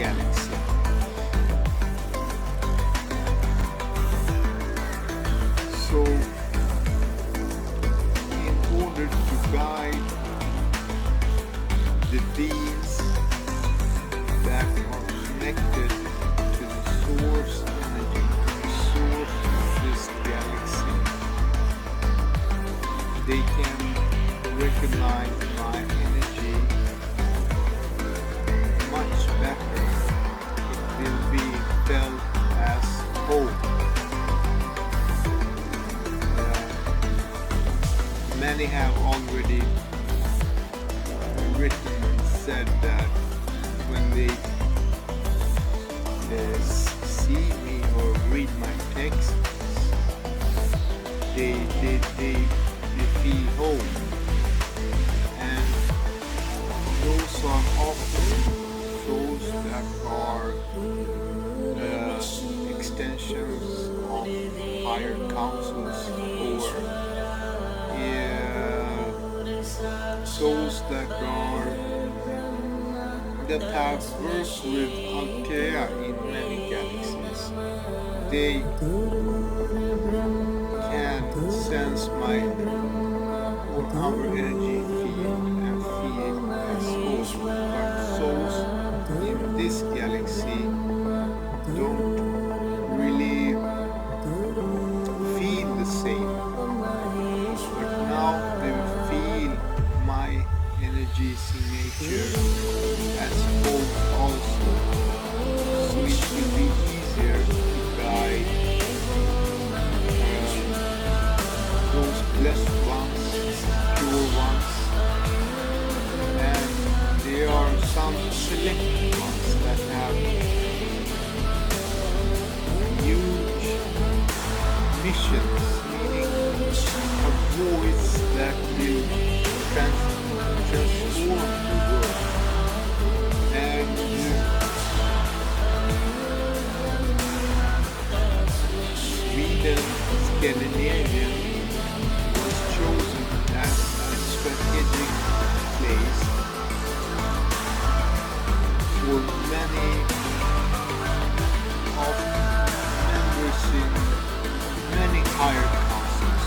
galaxy. So, in order to guide the beings that are connected to the source energy, the source of this galaxy, they can recognize my energy much better. It will be felt as home. Many have already written and said that when they see me or read my texts, they feel home. And those are often those that are extensions of higher councils or souls that have worked with Althea in many galaxies. They can sense my or our energy field and feel as souls, but souls in this galaxy don't really feel the same. But now they will feel my energy signature as home also. So it will be easier to guide those blessed ones, pure ones, and there are some selected ones that have huge missions, meaning a voice that will transform the world. And Sweden, Scandinavian, was chosen as a strategic place for many of members in many higher councils,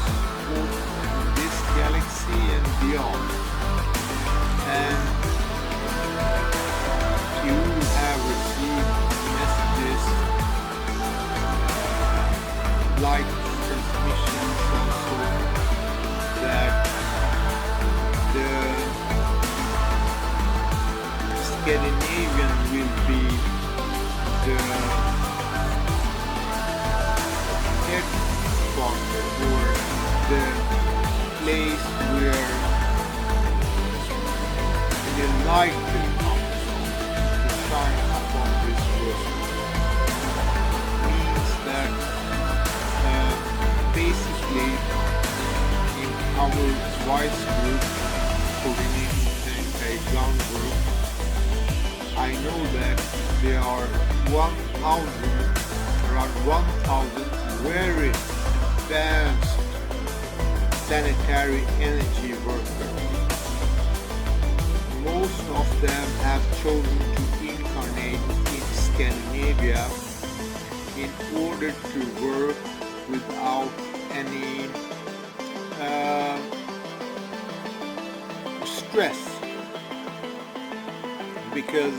both in this galaxy and beyond. And you have received messages like transmissions also that the Scandinavian will be the headquarters or the place where the light will come to shine upon this world. Means that basically in our wise group, coordinating Shanghai ground group, I know that there are around 1,000 very advanced planetary energy workers. Most of them have chosen to incarnate in Scandinavia in order to work without any stress, because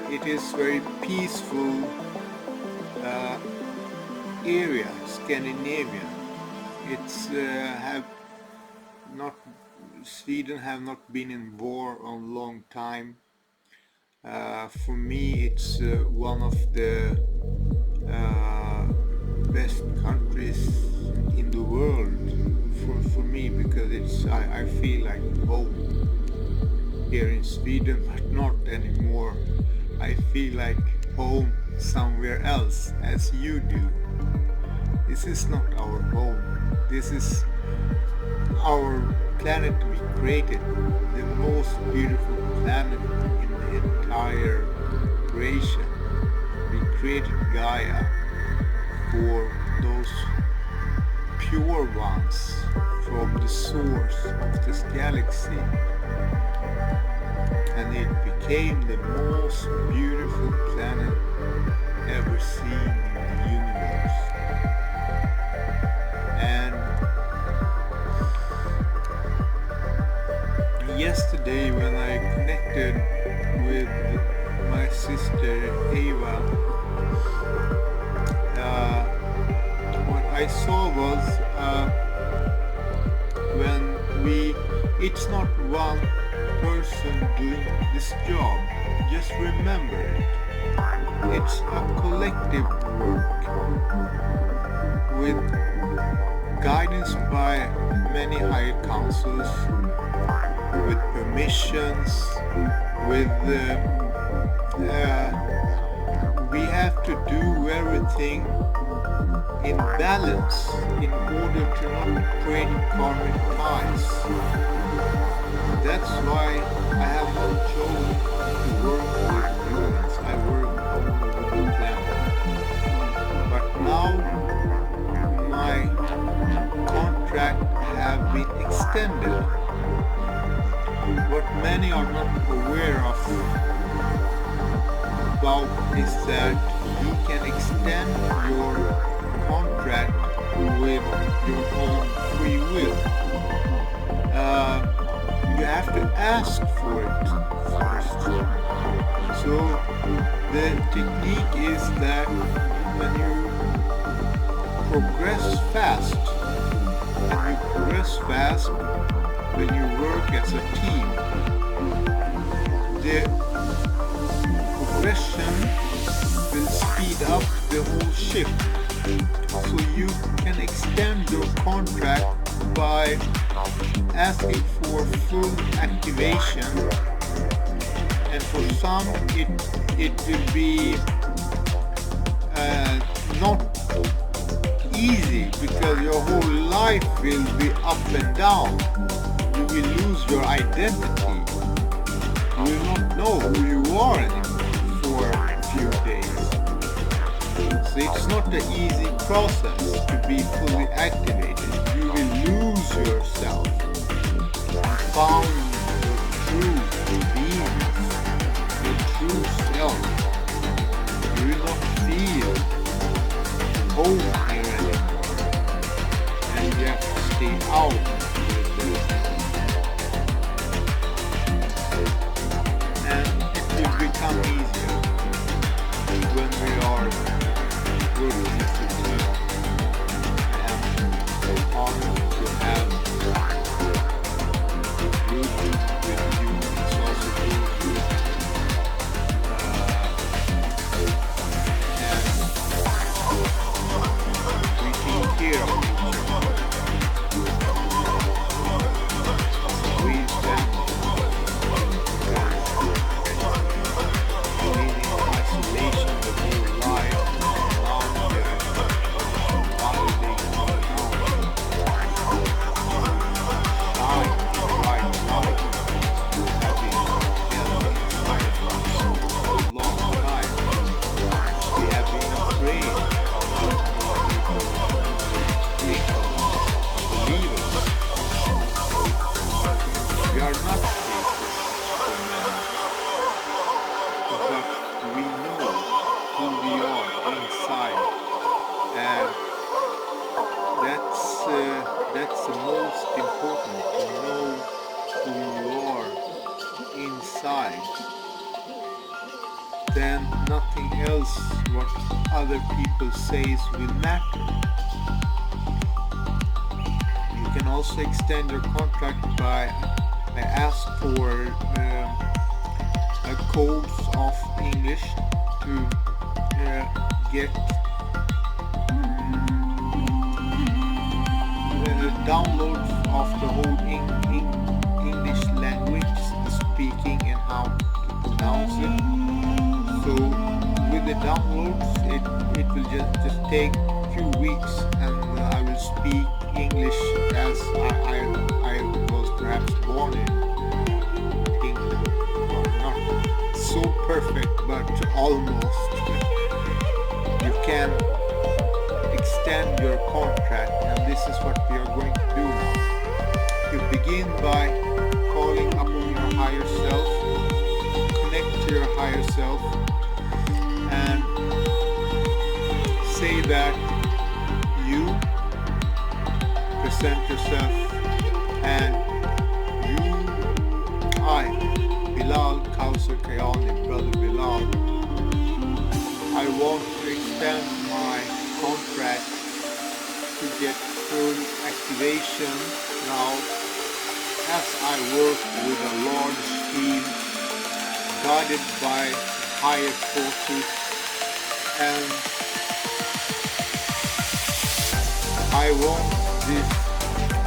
it is very peaceful area, Scandinavia. It's Sweden have not been in war a long time. For me, it's one of the best countries in the world for me, because I feel like home here in Sweden, but not anymore. I feel like home somewhere else, as you do. This is not our home. This is our planet we created, the most beautiful planet in the entire creation. We created Gaia for those pure ones from the source of this galaxy, and it became the most beautiful my sister Ava, what I saw was when it's not one person doing this job. Just remember it. It's a collective work with guidance by many higher councils, with permissions, with we have to do everything in balance in order to not create karmic ties. That's why I have not chosen to work with humans. I work only with the planet. But now my contract have been extended. What many are not aware of about is that you can extend your contract with your own free will. You have to ask for it first. So the technique is that when you progress fast when you work as a team, the progression will speed up the whole shift. So you can extend your contract by asking for full activation, and for some it will be not easy because your whole life will be up and down. You will lose your identity. You will not know who you are anymore for a few days. So it's not an easy process to be fully activated. You will lose yourself and found your true being, your true self. You will not feel home here anymore, and you have to stay out with this. And it will become easier when we are working as a team. I am so honored to have group with you. It's also good to we take care of each other. We spend being in isolation the whole life, and now we are validating our shine bright light have been held inside for so long time. We have been afraid of people think of us, believe us. We are not faceless for men, but we know who we are inside, and that's the most important, to know who you are inside. Then nothing else what other people says will matter. You can also extend your contract by ask for codes of English to get downloads of the whole English language, the speaking and how to pronounce it. So with the downloads, it will just take a few weeks, and I will speak English as I was perhaps born in England. Well, not so perfect, but almost. You can extend your contract, and this is what we are going to do now. You begin by calling upon your higher self, connect to your higher self, and say that you present yourself, and I, Bilal Kausar Kayani, Brother Bilal, want to extend my contract to get full activation now, as I work with a large team guided by higher forces, and I want this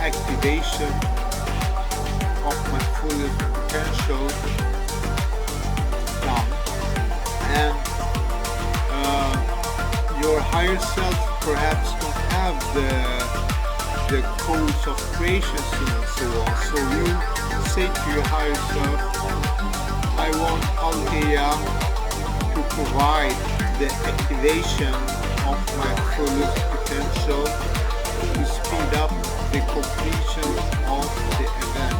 activation of my fullest potential done. And your higher self perhaps don't have the codes of creation and so on. So you say to your higher self, I want Althea to provide the activation of my fullest potential to speed up the completion of the event.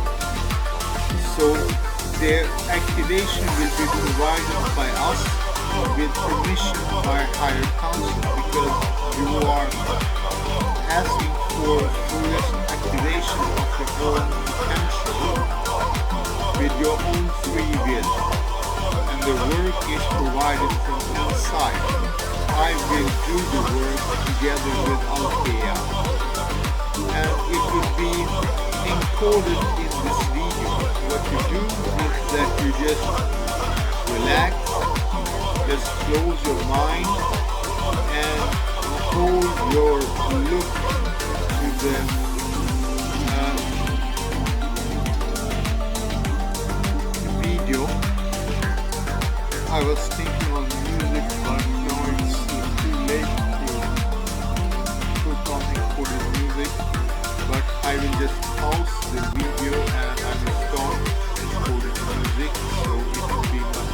So the activation will be provided by us with permission by higher council, because you are asking for fullest activation of your own potential with your own free will, and the work is provided from inside. I will do the work together with Althea, and it will be encoded in this video. What you do is that you just relax, just close your mind and hold your look to the video. I was thinking on music, but now it's too late to put on recorded music. But I will just pause the video and I will start recording music, so it will be much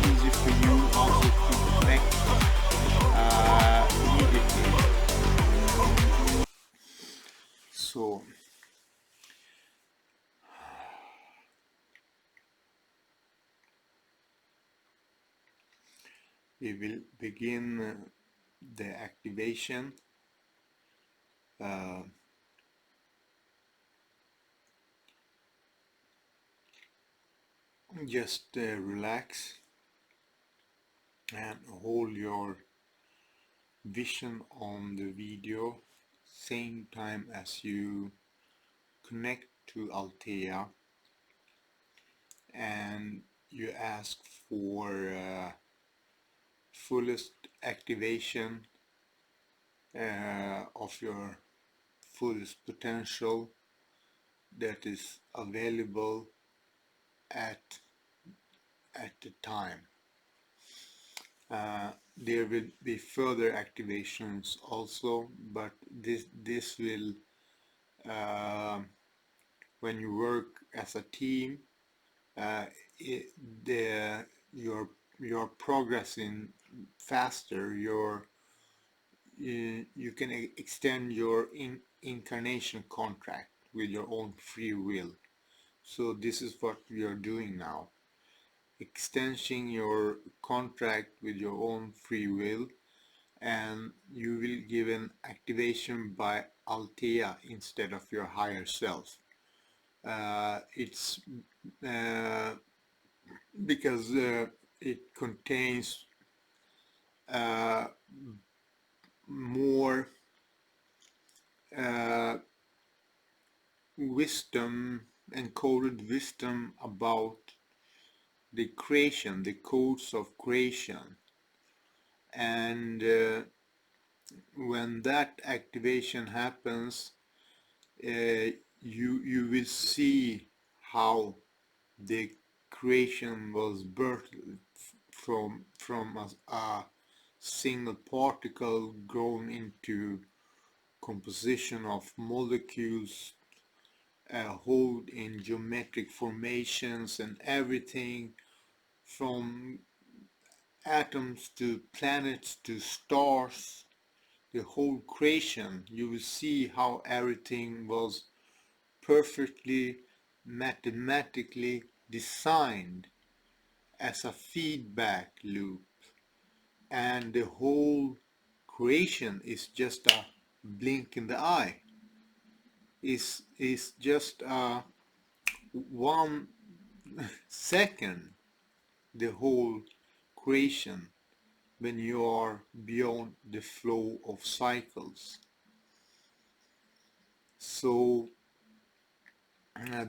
easier for you also to connect immediately. So we will begin the activation. Just relax and hold your vision on the video, same time as you connect to Althea, and you ask for fullest activation of your fullest potential that is available at the time. There will be further activations also, but this will, when you work as a team, you're progressing faster. You can extend your incarnation contract with your own free will. So this is what we are doing now, extending your contract with your own free will, and you will give an activation by Althea instead of your higher self. It's because it contains more wisdom, encoded wisdom about the creation, the codes of creation. And when that activation happens, you will see how the creation was birthed from a single particle grown into composition of molecules, hold in geometric formations, and everything from atoms to planets to stars. The whole creation, you will see how everything was perfectly mathematically designed as a feedback loop, and the whole creation is just a blink in the eye. Is just 1 second. The whole creation when you are beyond the flow of cycles. So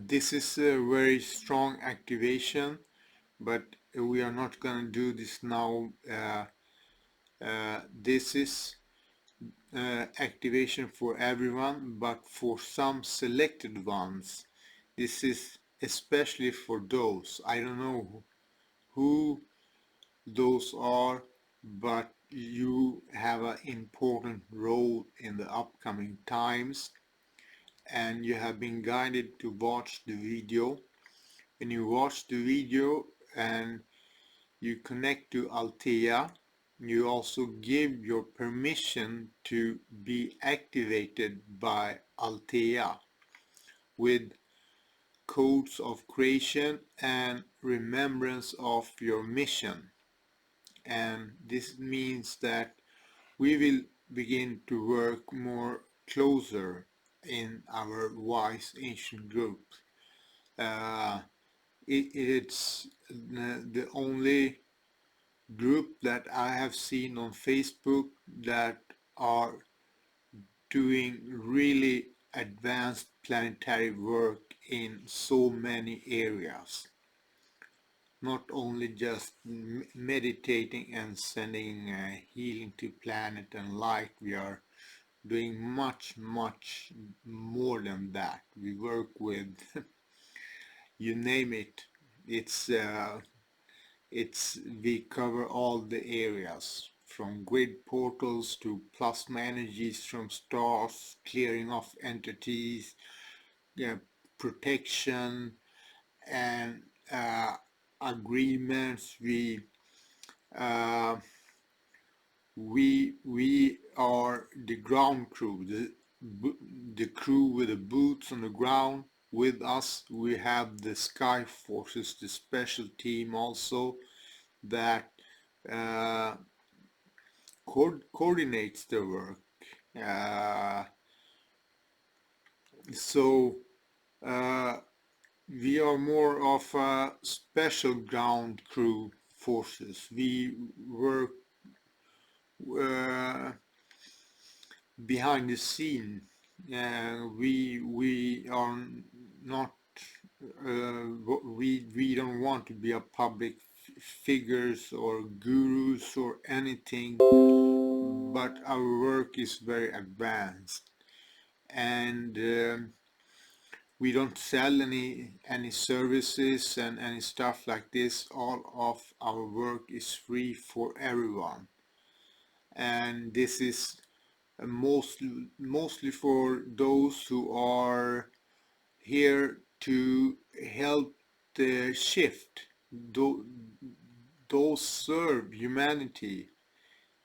this is a very strong activation, but we are not going to do this now. This is activation for everyone, but for some selected ones. This is especially for those. I don't know who those are, but you have an important role in the upcoming times, and you have been guided to watch the video. When you watch the video and you connect to Althea, you also give your permission to be activated by Althea with codes of creation and remembrance of your mission. And this means that we will begin to work more closer in our wise ancient group. It's the only group that I have seen on Facebook that are doing really advanced planetary work in so many areas. Not only just meditating and sending healing to planet and light, we are doing much more than that. We work with you name it. We cover all the areas, from grid portals to plasma energies from stars, clearing off entities, protection and agreements. We are the ground crew, the crew with the boots on the ground. With us we have the Sky Forces, the special team also that coordinates the work. So we are more of a special ground crew forces. We work behind the scene. We are not. We don't want to be a public figures or gurus or anything, but our work is very advanced, and we don't sell any services and any stuff like this. All of our work is free for everyone, and this is mostly for those who are here to help the shift. Those serve humanity.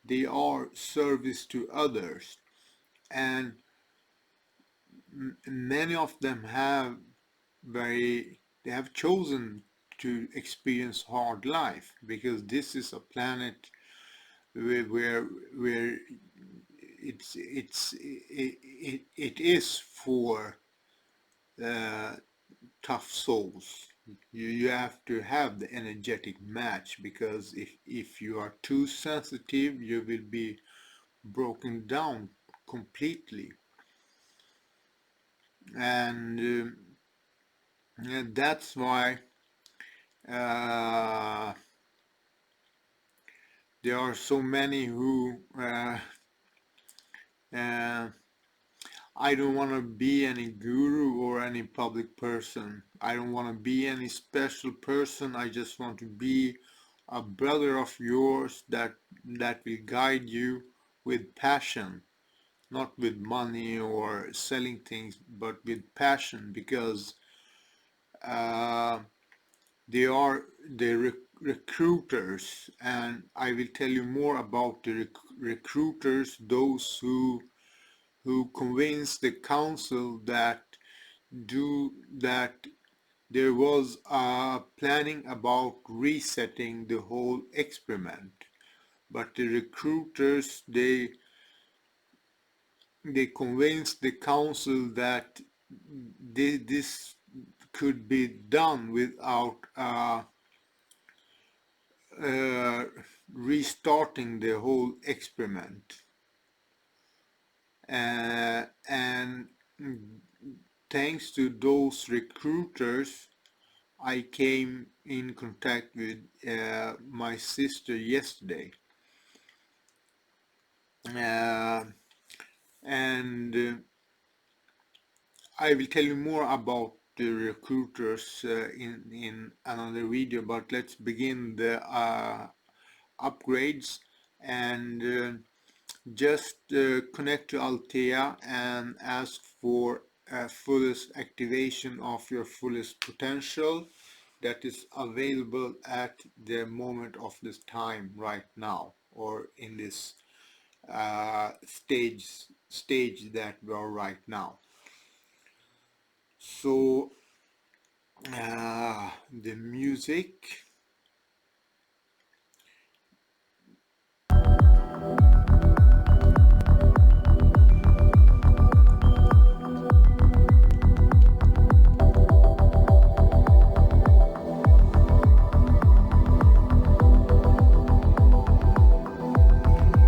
They are service to others, and many of them they have chosen to experience hard life, because this is a planet where it is for tough souls. You have to have the energetic match, because if you are too sensitive, you will be broken down completely. And that's why there are so many who I don't want to be any guru or any public person. I don't want to be any special person. I just want to be a brother of yours that will guide you with passion, not with money or selling things, but with passion, because they are the recruiters, and I will tell you more about the recruiters, those who convince the council that there was a planning about resetting the whole experiment, but the recruiters, they convinced the council that this could be done without restarting the whole experiment. And thanks to those recruiters, I came in contact with my sister yesterday. And I will tell you more about the recruiters in another video, but let's begin the upgrades. And just connect to Althea and ask for fullest activation of your fullest potential that is available at the moment of this time right now, or in this stage that we are right now. So the music.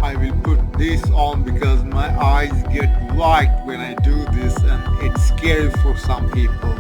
I will put this on because my eyes get white when I do this, and it's scary for some people.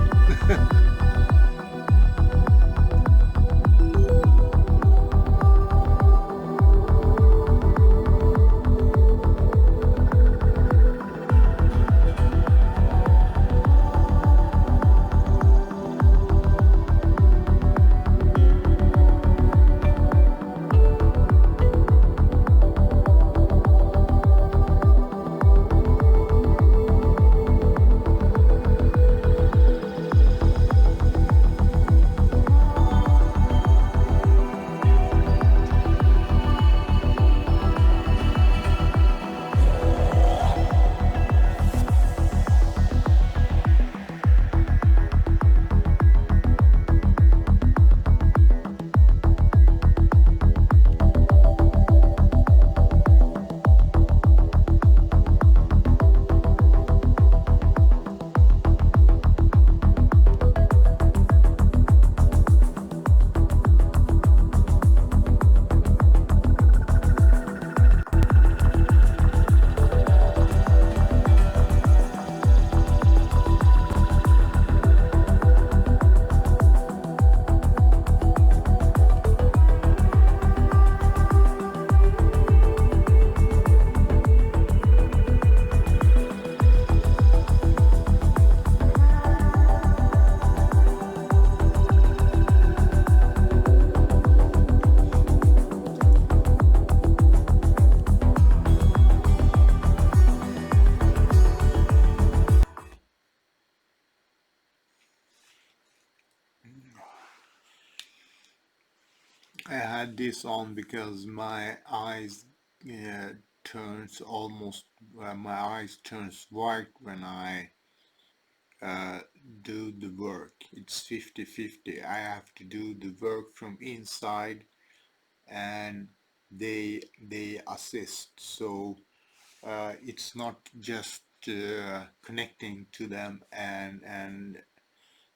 I had this on because my eyes my eyes turns white when I do the work. It's 50-50. I have to do the work from inside, and they assist. So it's not just connecting to them and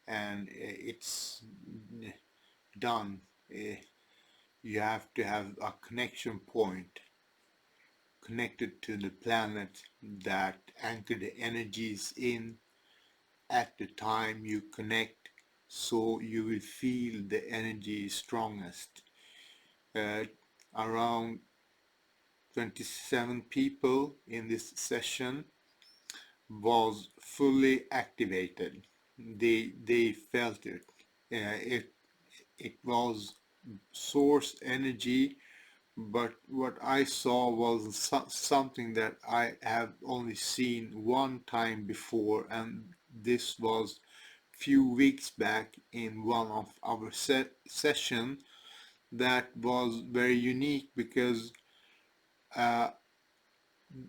it's done. You have to have a connection point connected to the planet that anchor the energies in at the time you connect, so you will feel the energy strongest. Around 27 people in this session was fully activated. They felt it. It was source energy, but what I saw was something that I have only seen one time before, and this was few weeks back in one of our session that was very unique because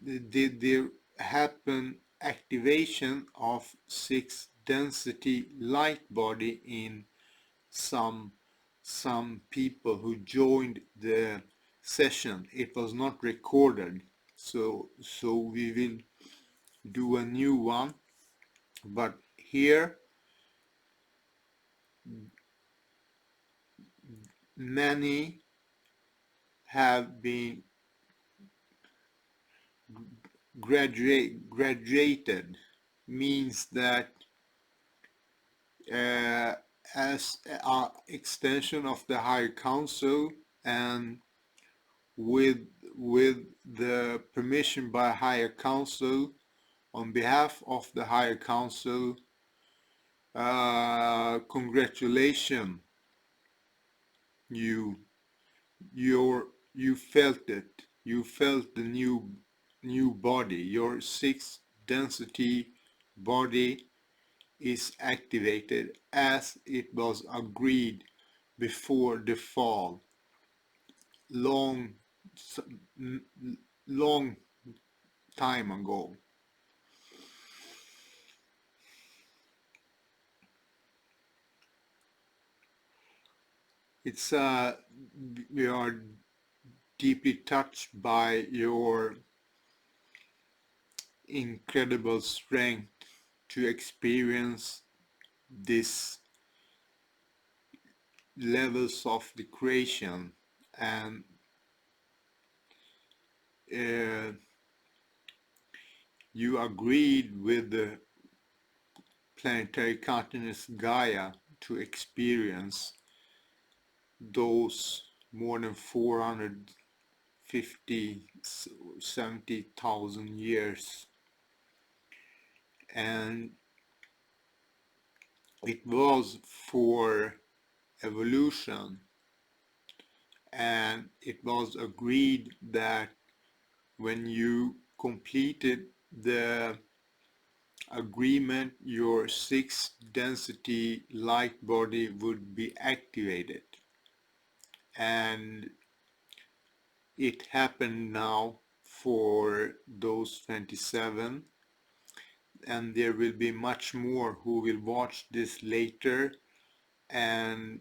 there happened activation of 6 density light body in some people who joined the session. It was not recorded, so we will do a new one, but here many have been graduated, means that as an extension of the Higher Council and with the permission by Higher Council, on behalf of the Higher Council, congratulations, you you felt it. You felt the new body. Your sixth density body is activated as it was agreed before the fall, long long time ago. It's we are deeply touched by your incredible strength to experience these levels of the creation, and you agreed with the planetary continuous Gaia to experience those more than 470,000 years, and it was for evolution, and it was agreed that when you completed the agreement, your sixth density light body would be activated, and it happened now for those 27, and there will be much more who will watch this later and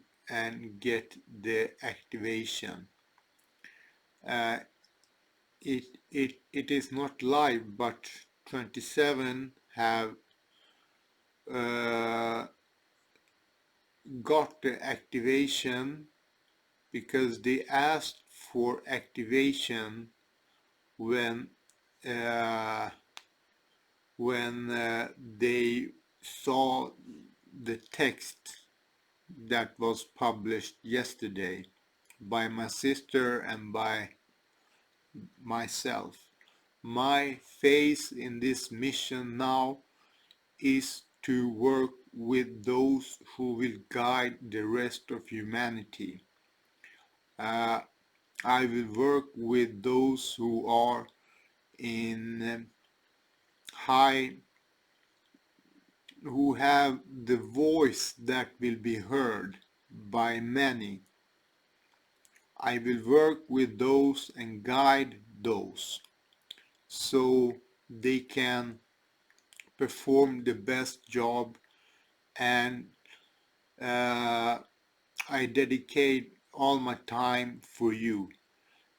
get the activation. It is not live, but 27 have got the activation because they asked for activation when they saw the text that was published yesterday by my sister and by myself. My phase in this mission now is to work with those who will guide the rest of humanity. I will work with those who are in who have the voice that will be heard by many. I will work with those and guide those so they can perform the best job, and I dedicate all my time for you.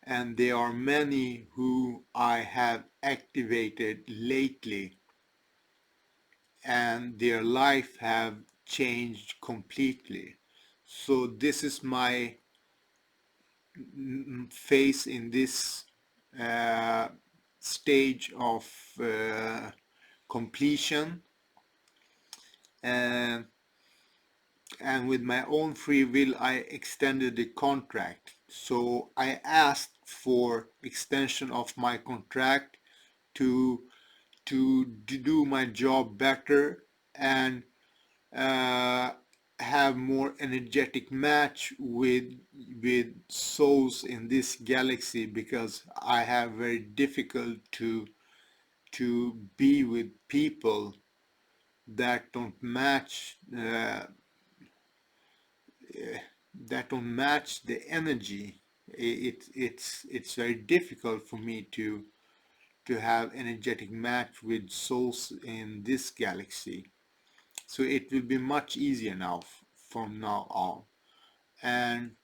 And there are many who I have activated lately, and their life have changed completely. So this is my phase in this stage of completion, and with my own free will I extended the contract. So I asked for extension of my contract to do my job better and have more energetic match with souls in this galaxy, because I have very difficult to be with people that don't match the energy. It's very difficult for me to have energetic match with souls in this galaxy. So it will be much easier now from now on. And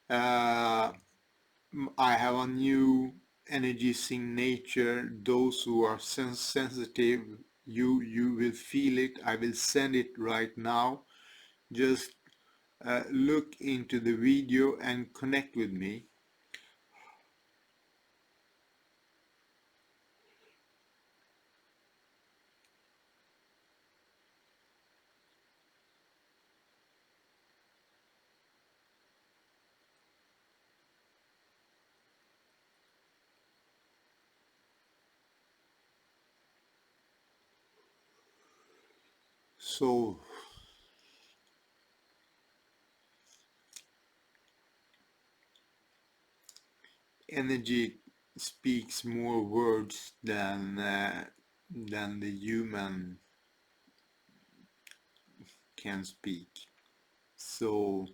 I have a new energy signature. Those who are sensitive, you will feel it. I will send it right now. Just look into the video and connect with me. So energy speaks more words than the human can speak. So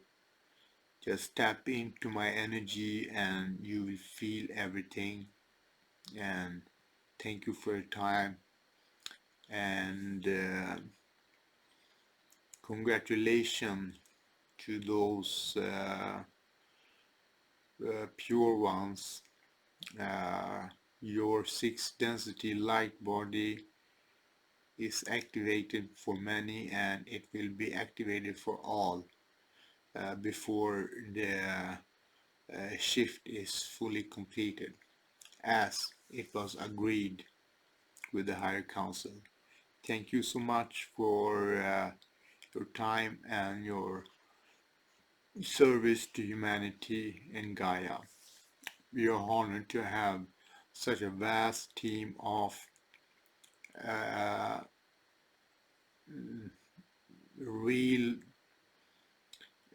just tap into my energy and you will feel everything. And thank you for your time. And congratulations to those pure ones. Uh, your 6 density light body is activated for many and it will be activated for all before the shift is fully completed, as it was agreed with the higher council. Thank you so much for your time and your service to humanity and Gaia. We are honored to have such a vast team of uh, real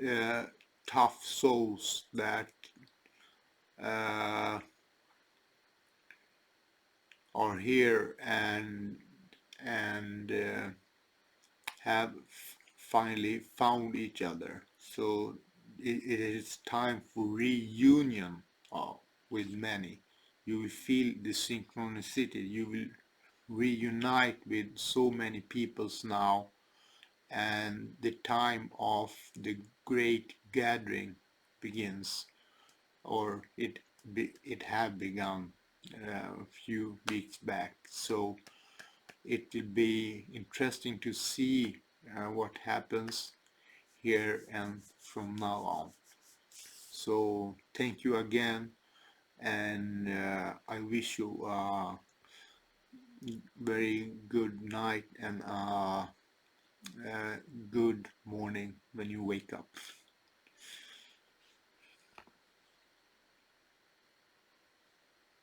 uh, tough souls that uh, are here and have finally found each other. So it is time for reunion with many. You will feel the synchronicity. You will reunite with so many peoples now, and the time of the great gathering begins, or it had begun a few weeks back. So it will be interesting to see what happens here and from now on. So thank you again, and I wish you a very good night and a good morning when you wake up.